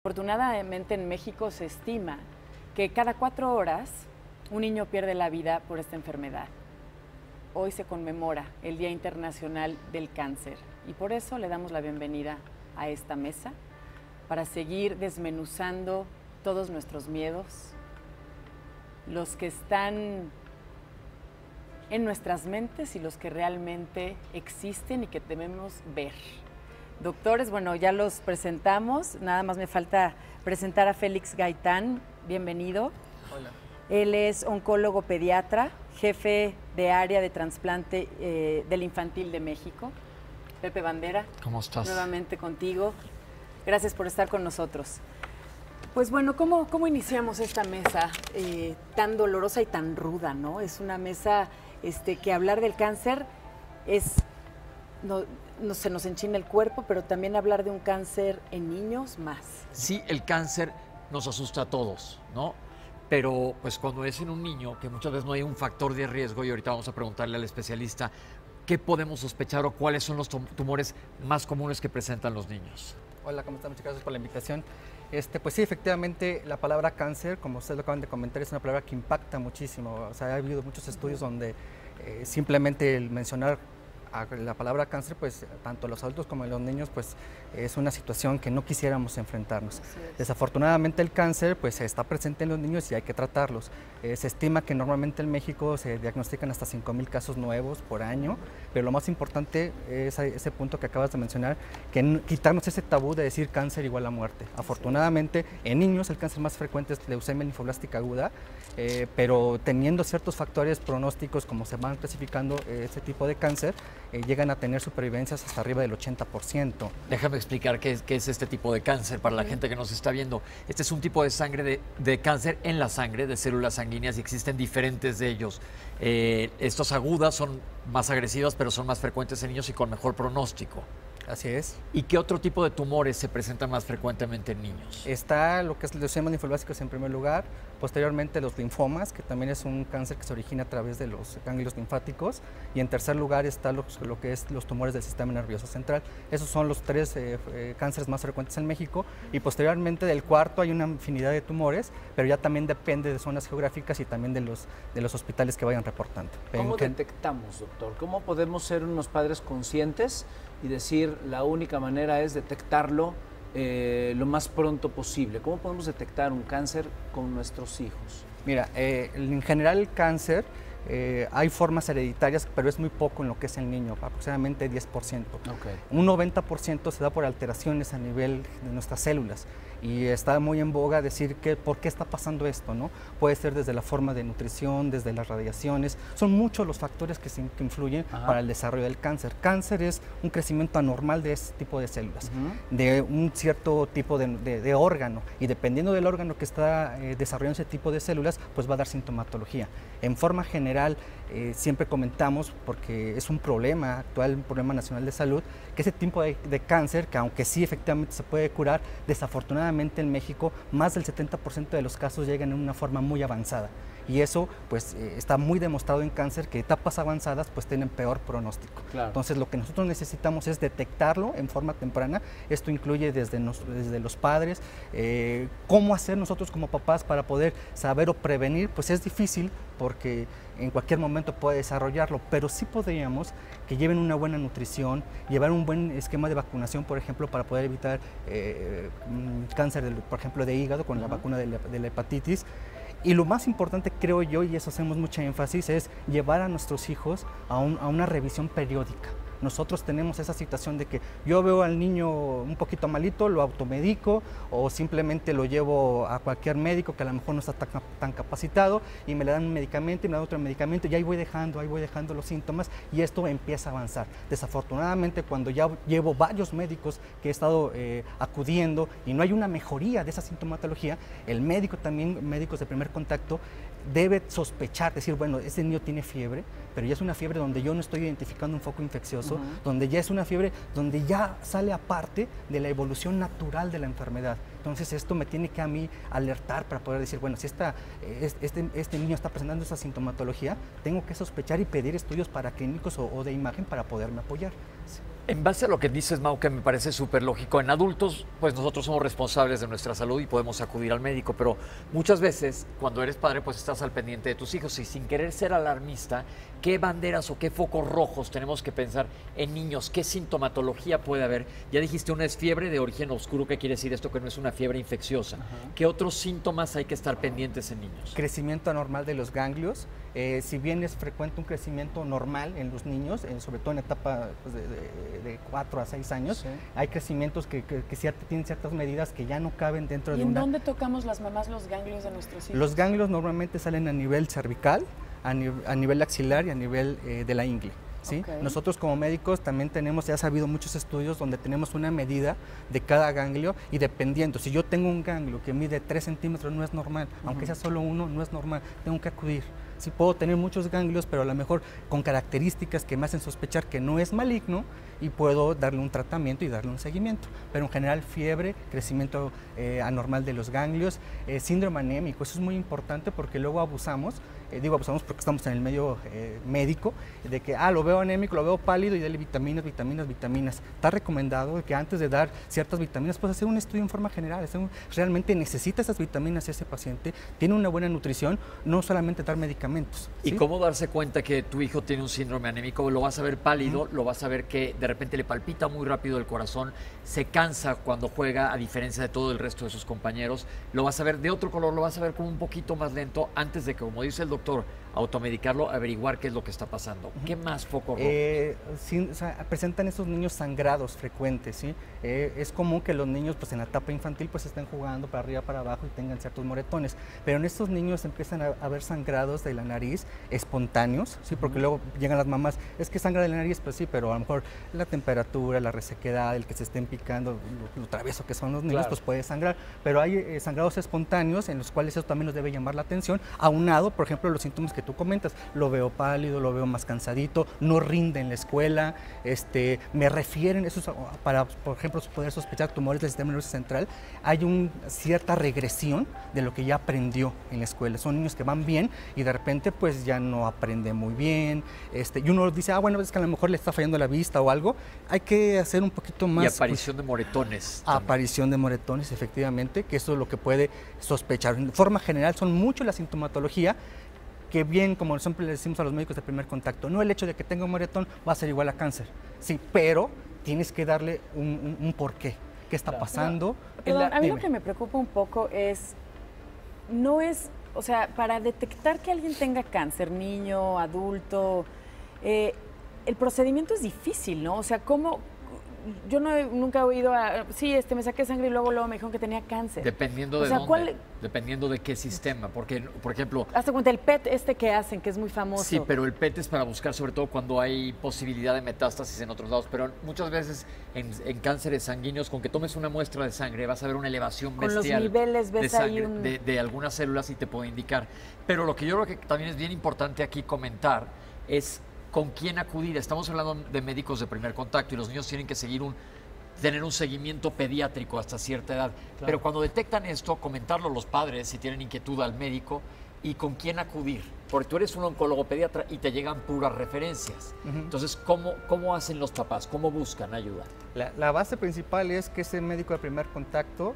Afortunadamente en México se estima que cada 4 horas un niño pierde la vida por esta enfermedad. Hoy se conmemora el Día Internacional del Cáncer y por eso le damos la bienvenida a esta mesa para seguir desmenuzando todos nuestros miedos, los que están en nuestras mentes y los que realmente existen y que debemos ver. Doctores, bueno, ya los presentamos, nada más me falta presentar a Félix Gaitán, bienvenido. Hola. Él es oncólogo pediatra, jefe de área de trasplante del Infantil de México. Pepe Bandera. ¿Cómo estás? Nuevamente contigo. Gracias por estar con nosotros. Pues bueno, ¿cómo iniciamos esta mesa tan dolorosa y tan ruda, ¿no? Es una mesa que hablar del cáncer es... No se nos enchina el cuerpo, pero también hablar de un cáncer en niños más. Sí, el cáncer nos asusta a todos, ¿no? Pero pues cuando es en un niño, que muchas veces no hay un factor de riesgo, y ahorita vamos a preguntarle al especialista, ¿qué podemos sospechar o cuáles son los tumores más comunes que presentan los niños? Hola, ¿cómo están? Muchas gracias por la invitación. Pues sí, efectivamente, la palabra cáncer, como ustedes lo acaban de comentar, es una palabra que impacta muchísimo. O sea, ha habido muchos estudios donde simplemente el mencionar la palabra cáncer, pues tanto los adultos como los niños, pues es una situación que no quisiéramos enfrentarnos. Desafortunadamente el cáncer pues está presente en los niños y hay que tratarlos. Se estima que normalmente en México se diagnostican hasta 5,000 casos nuevos por año, pero lo más importante es ese punto que acabas de mencionar, que quitarnos ese tabú de decir cáncer igual a muerte. Afortunadamente en niños el cáncer más frecuente es leucemia linfoblástica aguda, pero teniendo ciertos factores pronósticos como se van clasificando ese tipo de cáncer, llegan a tener supervivencias hasta arriba del 80%. Déjame explicar qué es este tipo de cáncer para la gente que nos está viendo. Este es un tipo de sangre de cáncer en la sangre, de células sanguíneas, y existen diferentes de ellos. Estos agudas son más agresivas, pero son más frecuentes en niños y con mejor pronóstico. Así es. ¿Y qué otro tipo de tumores se presentan más frecuentemente en niños? Está lo que es leucemia linfoblásticos en primer lugar, posteriormente los linfomas, que también es un cáncer que se origina a través de los ganglios linfáticos, y en tercer lugar está lo que es los tumores del sistema nervioso central. Esos son los 3 cánceres más frecuentes en México, y posteriormente del cuarto hay una infinidad de tumores, pero ya también depende de zonas geográficas y también de los hospitales que vayan reportando. ¿Cómo detectamos, doctor? ¿Cómo podemos ser unos padres conscientes y decir la única manera es detectarlo lo más pronto posible? ¿Cómo podemos detectar un cáncer con nuestros hijos? Mira, en general el cáncer, hay formas hereditarias, pero es muy poco en lo que es el niño, aproximadamente 10%. Okay. Un 90% se da por alteraciones a nivel de nuestras células, y está muy en boga decir por qué está pasando esto, ¿no? Puede ser desde la forma de nutrición, desde las radiaciones, son muchos los factores que influyen para el desarrollo del cáncer. Cáncer es un crecimiento anormal de este tipo de células, de un cierto tipo de órgano, y dependiendo del órgano que está desarrollando ese tipo de células, pues va a dar sintomatología. En forma general, siempre comentamos, porque es un problema actual, un problema nacional de salud, que ese tipo de cáncer, que aunque sí efectivamente se puede curar, desafortunadamente en México más del 70% de los casos llegan en una forma muy avanzada, y eso pues está muy demostrado en cáncer, que etapas avanzadas pues tienen peor pronóstico. Claro. Entonces lo que nosotros necesitamos es detectarlo en forma temprana. Esto incluye desde los padres, cómo hacer nosotros como papás para poder saber o prevenir. Pues es difícil porque en cualquier momento puede desarrollarlo, pero sí podríamos que lleven una buena nutrición, llevar un buen esquema de vacunación, por ejemplo, para poder evitar cáncer, por ejemplo, de hígado con la vacuna de la hepatitis. Y lo más importante, creo yo, y eso hacemos mucha énfasis, es llevar a nuestros hijos a una revisión periódica. Nosotros tenemos esa situación de que yo veo al niño un poquito malito, lo automedico, o simplemente lo llevo a cualquier médico que a lo mejor no está tan capacitado, y me le dan un medicamento y me dan otro medicamento, y ahí voy dejando los síntomas, y esto empieza a avanzar. Desafortunadamente, cuando ya llevo varios médicos que he estado acudiendo y no hay una mejoría de esa sintomatología, el médico también, médicos de primer contacto, debe sospechar, decir, bueno, ese niño tiene fiebre, pero ya es una fiebre donde yo no estoy identificando un foco infeccioso, donde ya es una fiebre donde ya sale aparte de la evolución natural de la enfermedad. Entonces esto me tiene que a mí alertar para poder decir, bueno, si este niño está presentando esa sintomatología, tengo que sospechar y pedir estudios paraclínicos o de imagen para poderme apoyar. En base a lo que dices, Mau, que me parece súper lógico, en adultos, pues nosotros somos responsables de nuestra salud y podemos acudir al médico, pero muchas veces cuando eres padre, pues estás al pendiente de tus hijos y sin querer ser alarmista, ¿qué banderas o qué focos rojos tenemos que pensar en niños? ¿Qué sintomatología puede haber? Ya dijiste, una es fiebre de origen oscuro, ¿qué quiere decir esto? Que no es una fiebre infecciosa. ¿Qué otros síntomas hay que estar pendientes en niños? Crecimiento anormal de los ganglios. Si bien es frecuente un crecimiento normal en los niños, sobre todo en etapa pues, de 4 a 6 años, sí, hay crecimientos que tienen ciertas medidas que ya no caben dentro de una... ¿Y en dónde tocamos las mamás los ganglios de nuestros hijos? Los ganglios normalmente salen a nivel cervical, a nivel axilar y a nivel de la ingle. ¿Sí? Okay. Nosotros como médicos también tenemos, ya ha habido muchos estudios donde tenemos una medida de cada ganglio y dependiendo, si yo tengo un ganglio que mide 3 centímetros no es normal, aunque sea solo uno no es normal, tengo que acudir. Sí, puedo tener muchos ganglios, pero a lo mejor con características que me hacen sospechar que no es maligno y puedo darle un tratamiento y darle un seguimiento. Pero en general fiebre, crecimiento anormal de los ganglios, síndrome anémico, eso es muy importante porque luego abusamos, digo abusamos porque estamos en el medio médico, de que lo veo anémico, lo veo pálido y dale vitaminas. Está recomendado que antes de dar ciertas vitaminas pues hacer un estudio en forma general, realmente necesita esas vitaminas ese paciente, tiene una buena nutrición, no solamente dar medicamentos. ¿Sí? ¿Y cómo darse cuenta que tu hijo tiene un síndrome anémico? Lo vas a ver pálido, lo vas a ver que de repente le palpita muy rápido el corazón, se cansa cuando juega a diferencia de todo el resto de sus compañeros, lo vas a ver de otro color, lo vas a ver como un poquito más lento antes de que, como dice el doctor, automedicarlo, averiguar qué es lo que está pasando. ¿Qué más foco rojo? Sí, o sea, presentan esos niños sangrados frecuentes, ¿sí? Es común que los niños pues en la etapa infantil pues estén jugando para arriba, para abajo y tengan ciertos moretones, pero en estos niños empiezan a haber sangrados de la nariz espontáneos, ¿sí? Porque luego llegan las mamás, es que sangra de la nariz, pues sí, pero a lo mejor la temperatura, la resequedad, el que se estén picando, lo travieso que son los niños, pues puede sangrar, pero hay sangrados espontáneos en los cuales eso también nos debe llamar la atención, aunado, por ejemplo, los síntomas que tú comentas, lo veo pálido, lo veo más cansadito, no rinde en la escuela, me refieren, eso para, por ejemplo, poder sospechar tumores del sistema nervioso central, hay cierta regresión de lo que ya aprendió en la escuela. Son niños que van bien y de repente pues ya no aprende muy bien, y uno dice, bueno, es que a lo mejor le está fallando la vista o algo, hay que hacer un poquito más... Y aparición de moretones. Aparición de moretones, efectivamente, que eso es lo que puede sospechar. En forma general son mucho la sintomatología, que bien, como siempre le decimos a los médicos de primer contacto, no el hecho de que tenga un moretón va a ser igual a cáncer, sí, pero tienes que darle un porqué, qué está pasando. Perdón, a mí lo que me preocupa un poco o sea, para detectar que alguien tenga cáncer, niño, adulto, el procedimiento es difícil, ¿no? O sea, ¿cómo? Yo nunca he oído sí, me saqué sangre y luego me dijeron que tenía cáncer. Dependiendo de dónde, dependiendo de qué sistema, porque, por ejemplo... Hazte cuenta, el PET que hacen, que es muy famoso. Sí, pero el PET es para buscar sobre todo cuando hay posibilidad de metástasis en otros lados, pero muchas veces en cánceres sanguíneos, con que tomes una muestra de sangre, vas a ver una elevación bestial. Con los niveles ves de sangre, ahí de algunas células y te puede indicar. Pero lo que yo creo que también es bien importante aquí comentar es... ¿Con quién acudir? Estamos hablando de médicos de primer contacto y los niños tienen que tener un seguimiento pediátrico hasta cierta edad. Claro. Pero cuando detectan esto, comentarlo a los padres si tienen inquietud al médico y con quién acudir. Porque tú eres un oncólogo pediatra y te llegan puras referencias. Entonces, ¿cómo hacen los papás? ¿Cómo buscan ayuda? La base principal es que ese médico de primer contacto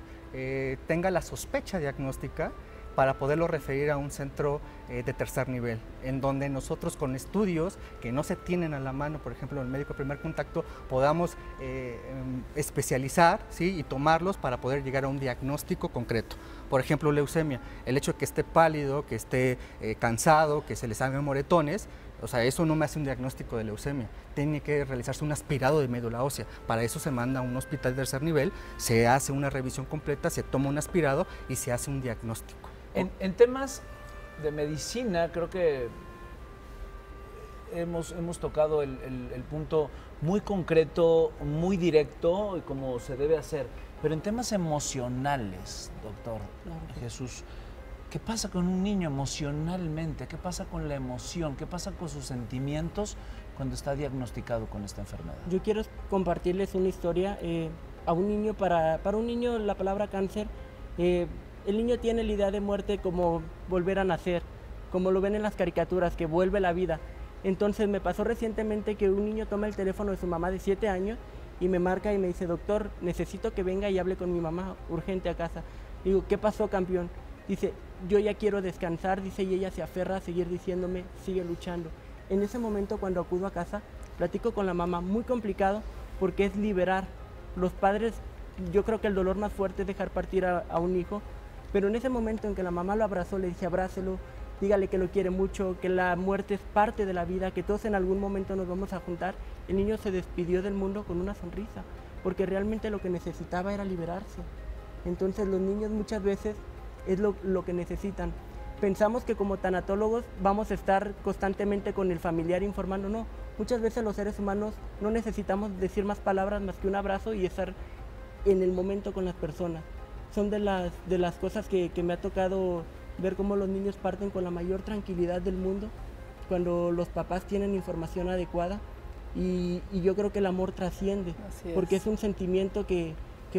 tenga la sospecha diagnóstica para poderlo referir a un centro de tercer nivel, en donde nosotros con estudios que no se tienen a la mano, por ejemplo, el médico de primer contacto, podamos especializar, ¿sí? Y tomarlos para poder llegar a un diagnóstico concreto. Por ejemplo, leucemia, el hecho de que esté pálido, que esté cansado, que se le salgan moretones, o sea, eso no me hace un diagnóstico de leucemia. Tiene que realizarse un aspirado de médula ósea. Para eso se manda a un hospital de tercer nivel, se hace una revisión completa, se toma un aspirado y se hace un diagnóstico. En temas de medicina, creo que hemos tocado el punto muy concreto, muy directo, y como se debe hacer. Pero en temas emocionales, doctor Jesús, ¿qué pasa con un niño emocionalmente? ¿Qué pasa con la emoción? ¿Qué pasa con sus sentimientos cuando está diagnosticado con esta enfermedad? Yo quiero compartirles una historia. A un niño, para un niño la palabra cáncer, el niño tiene la idea de muerte como volver a nacer, como lo ven en las caricaturas, que vuelve la vida. Entonces me pasó recientemente que un niño toma el teléfono de su mamá de 7 años y me marca y me dice, doctor, necesito que venga y hable con mi mamá urgente a casa. Digo, ¿qué pasó, campeón? Dice, yo ya quiero descansar, dice, y ella se aferra a seguir diciéndome, sigue luchando. En ese momento, cuando acudo a casa, platico con la mamá, muy complicado, porque es liberar. Los padres, yo creo que el dolor más fuerte es dejar partir a un hijo, pero en ese momento en que la mamá lo abrazó, le dije, abrácelo, dígale que lo quiere mucho, que la muerte es parte de la vida, que todos en algún momento nos vamos a juntar. El niño se despidió del mundo con una sonrisa, porque realmente lo que necesitaba era liberarse. Entonces los niños muchas veces es lo que necesitan. Pensamos que como tanatólogos vamos a estar constantemente con el familiar informando, no. Muchas veces los seres humanos no necesitamos decir más palabras más que un abrazo y estar en el momento con las personas. Son de las cosas que me ha tocado ver cómo los niños parten con la mayor tranquilidad del mundo cuando los papás tienen información adecuada y yo creo que el amor trasciende, porque es un sentimiento que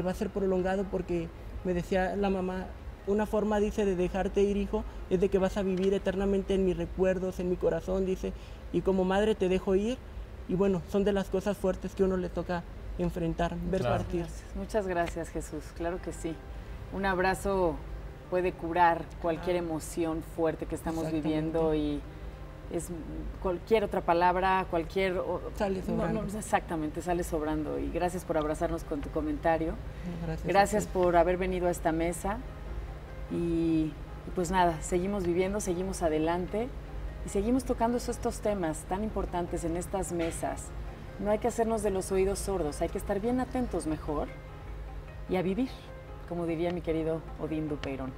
va a ser prolongado, porque me decía la mamá, una forma, dice, de dejarte ir, hijo, es de que vas a vivir eternamente en mis recuerdos, en mi corazón, dice, y como madre te dejo ir, y bueno, son de las cosas fuertes que uno le toca enfrentar, ver partir. Gracias. Muchas gracias, Jesús, claro que sí. Un abrazo puede curar cualquier emoción fuerte que estamos viviendo y es cualquier otra palabra, cualquier... Sale sobrando. No, exactamente, sale sobrando. Y gracias por abrazarnos con tu comentario. Gracias por haber venido a esta mesa. Y pues nada, seguimos viviendo, seguimos adelante y seguimos tocando estos temas tan importantes en estas mesas. No hay que hacernos de los oídos sordos, hay que estar bien atentos mejor y a vivir, como diría mi querido Odín Dupeirón.